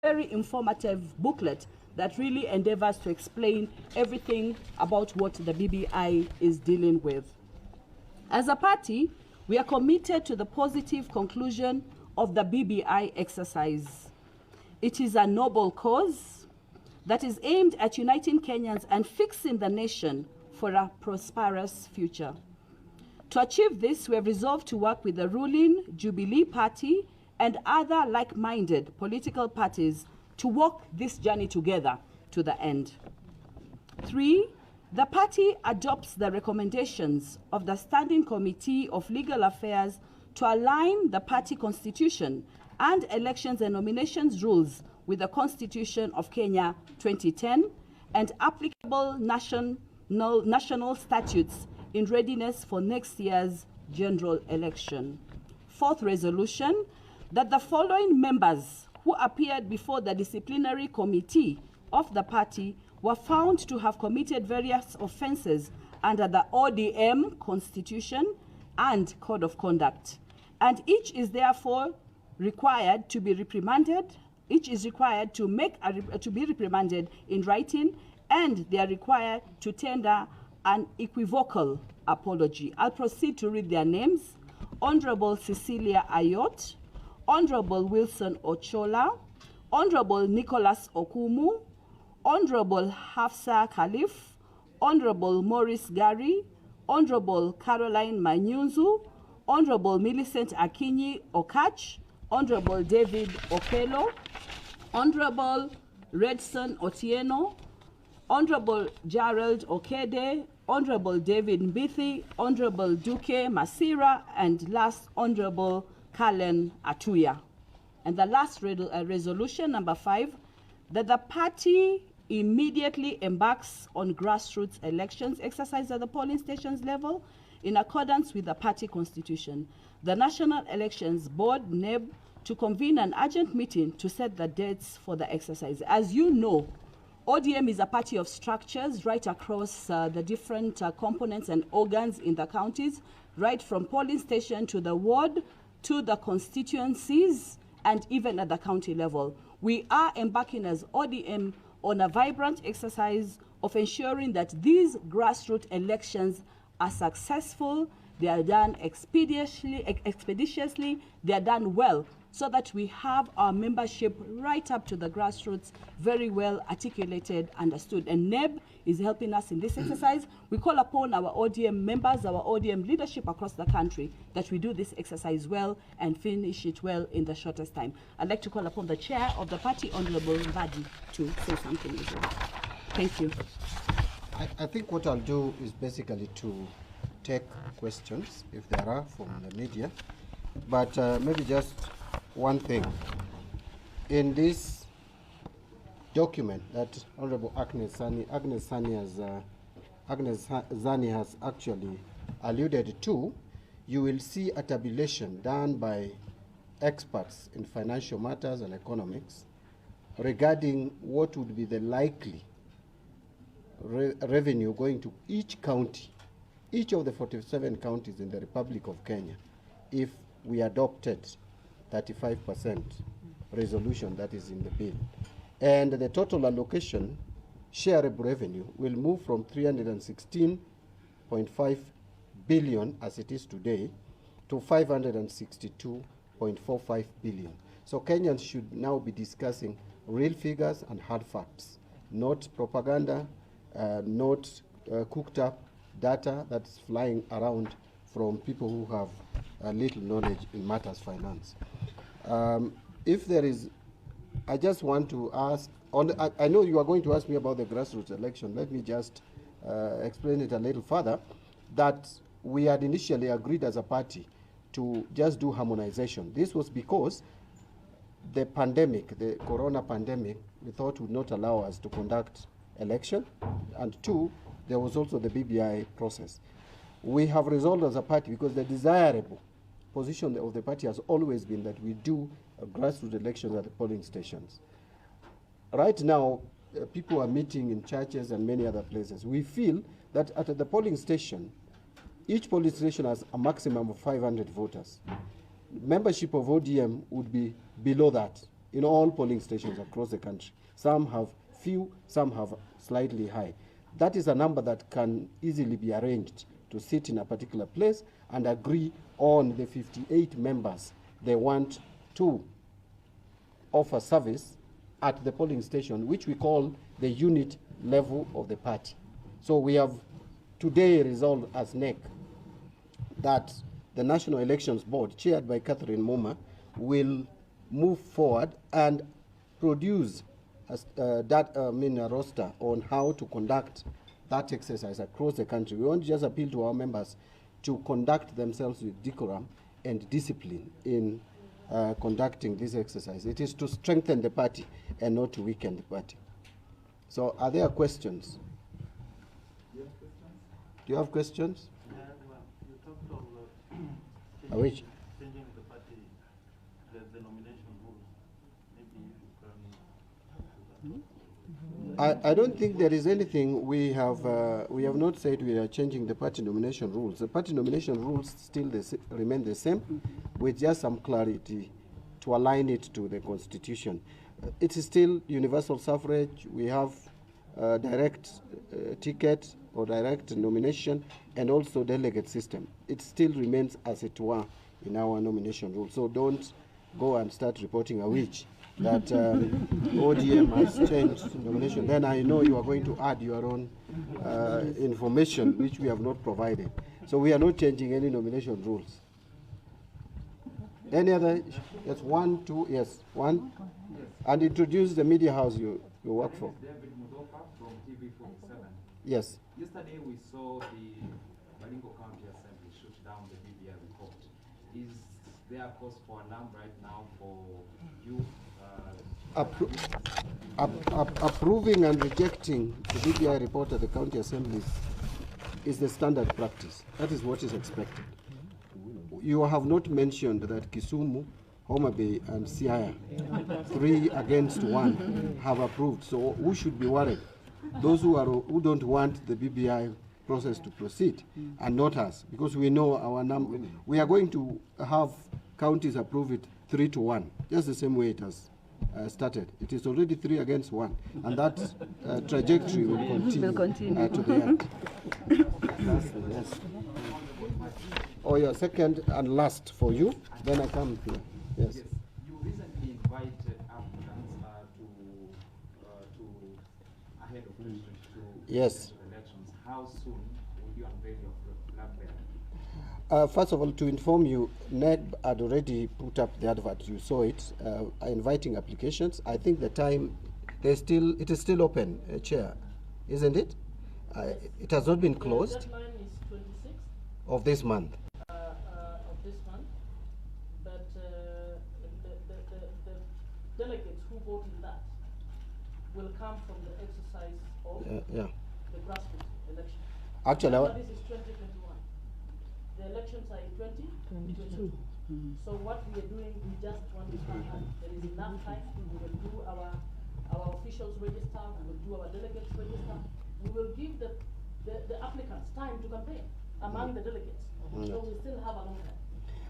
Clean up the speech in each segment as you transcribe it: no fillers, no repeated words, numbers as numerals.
very informative booklet that really endeavors to explain everything about what the BBI is dealing with. As a party, we are committed to the positive conclusion of the BBI exercise. It is a noble cause that is aimed at uniting Kenyans and fixing the nation for a prosperous future. To achieve this, we have resolved to work with the ruling Jubilee Party and other like-minded political parties to walk this journey together to the end. 3, the party adopts the recommendations of the Standing Committee of Legal Affairs to align the party constitution and elections and nominations rules with the Constitution of Kenya 2010 and applicable national statutes in readiness for next year's general election. 4th resolution, that the following members who appeared before the disciplinary committee of the party were found to have committed various offences under the ODM Constitution and Code of Conduct, and each is therefore required to be reprimanded. Each is required to be reprimanded in writing, and they are required to tender an equivocal apology. I'll proceed to read their names. Honorable Cecilia Ayot, Honorable Wilson Ochola, Honorable Nicholas Okumu, Honorable Hafsa Khalif, Honorable Maurice Gary, Honorable Caroline Manyunzu, Honorable Millicent Akinyi Okach, Honorable David Okelo, Honorable Redson Otieno, Honorable Gerald Okede, Honorable David Mbithi, Honorable Duke Masira, and last, Honorable Kalen Atuya. And the last resolution, number 5, that the party immediately embarks on grassroots elections exercised at the polling stations level in accordance with the party constitution. The National Elections Board, NEB, to convene an urgent meeting to set the dates for the exercise. As you know, ODM is a party of structures right across the different components and organs in the counties, right from polling station to the ward, to the constituencies, and even at the county level. We are embarking as ODM on a vibrant exercise of ensuring that these grassroots elections are successful, they are done expeditiously, they are done well, so that we have our membership right up to the grassroots very well articulated, understood. And NEB is helping us in this exercise. We call upon our ODM members, our ODM leadership across the country, that we do this exercise well and finish it well in the shortest time. I'd like to call upon the chair of the party, Honorable Mbadi, to say something as well. Thank you. I think what I'll do is basically to take questions, if there are, from the media. But maybe just one thing. In this document that Honorable Agnes Zani has actually alluded to, you will see a tabulation done by experts in financial matters and economics regarding what would be the likely revenue going to each county, each of the 47 counties in the Republic of Kenya, if we adopted 35% resolution that is in the bill. And the total allocation shareable revenue will move from 316.5 billion as it is today to 562.45 billion. So Kenyans should now be discussing real figures and hard facts, not propaganda, not cooked up data that's flying around from people who have little knowledge in matters finance. If there is, I just want to ask, I know you are going to ask me about the grassroots election. Let me just explain it a little further, that we had initially agreed as a party to just do harmonization. This was because the pandemic, the corona pandemic, we thought would not allow us to conduct election, and 2, there was also the BBI process. We have resolved as a party, because the desirable position of the party has always been that we do grassroots elections at the polling stations. Right now, people are meeting in churches and many other places. We feel that at the polling station, each polling station has a maximum of 500 voters. Membership of ODM would be below that. in all polling stations across the country. Some have few, some have slightly high. That is a number that can easily be arranged to sit in a particular place and agree on the 58 members they want to offer service at the polling station, which we call the unit level of the party. So we have today resolved as NEC that the National Elections Board, chaired by Catherine Moma, will move forward and produce a roster on how to conduct that exercise across the country. We want to just appeal to our members to conduct themselves with decorum and discipline in conducting this exercise. It is to strengthen the party and not to weaken the party. So are there questions? Do you have questions? Yeah, well, you talked of Which? changing the party, the nomination rules. Maybe you can. I don't think there is anything we have not said we are changing the party nomination rules. The party nomination rules still remain the same, with just some clarity to align it to the constitution. It is still universal suffrage. We have direct ticket or direct nomination, and also delegate system. It still remains as it were in our nomination rule. So don't go and start reporting a witch that ODM has changed nomination. Then I know you are going to add your own information, which we have not provided. So we are not changing any nomination rules. Any other? Yes, one, two, yes, one. Yes. And introduce the media house you work for. David Mudoka from TV47. Yes. Yesterday we saw the Baringo County Assembly shoot down the BBI report. Is there a cause for alarm right now for you? Approving and rejecting the BBI report at the county assembly is the standard practice. That is what is expected. You have not mentioned that Kisumu, Homa Bay, and Siaya, 3 against 1, have approved. So who should be worried? Those who don't want the BBI process to proceed, and not us, because we know our number. We are going to have counties approve it 3-1, just the same way it has started. It is already 3 against 1, and that trajectory will continue, to the end. Yes. Oh, yeah, second and last for you. Then I come here. Yes. Yes. You recently invited applicants to ahead of 2022 Yes. elections. How soon will you unveil your flag bearer? First of all, to inform you, NEB had already put up the advert. You saw it, inviting applications. I think the time, it is still open, Chair, isn't it? It has not been closed. The deadline is 26th Of this month. of this month, but the delegates who vote in that will come from the exercise of Yeah. the grassroots election. Actually, Remember, this is 2021. The elections are in 2022. So what we are doing, we just want to start, and there is enough time. We will do our officials register, we will do our delegates register. We will give the applicants time to campaign among the delegates. So we still have a long time.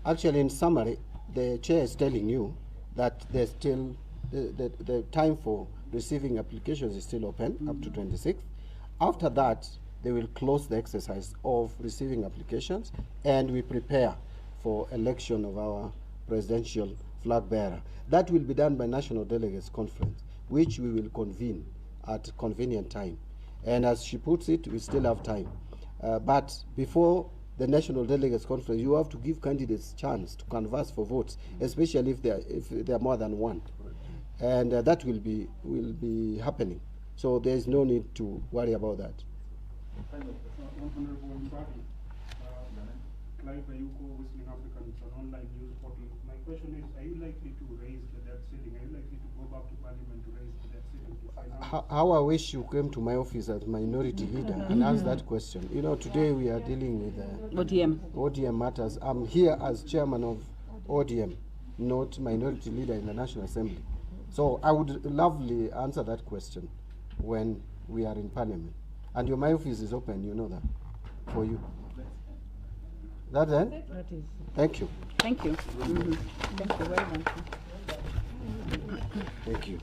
Actually, in summary, the chair is telling you that there's still the time for receiving applications is still open up to 26th. After that, they will close the exercise of receiving applications, and we prepare for election of our presidential flag bearer. That will be done by National Delegates Conference, which we will convene at convenient time. And as she puts it, we still have time. But before the National Delegates Conference, you have to give candidates chance to canvass for votes, especially if they are more than one. And that will be happening. So there is no need to worry about that. Honorable Mbadi, Clive Ayuko, Whistling African, it's an online news portal. My question is, are you likely to raise the debt ceiling? Are you likely to go back to Parliament to raise the debt ceiling to finance? How I wish you came to my office as minority leader and asked that question. You know, today we are dealing with ODM matters. I'm here as chairman of ODM, not minority leader in the National Assembly. So I would lovely answer that question when we are in Parliament. And my office is open, you know that, for you. That end? That is. Thank you. Thank you. Thank you very much. Thank you.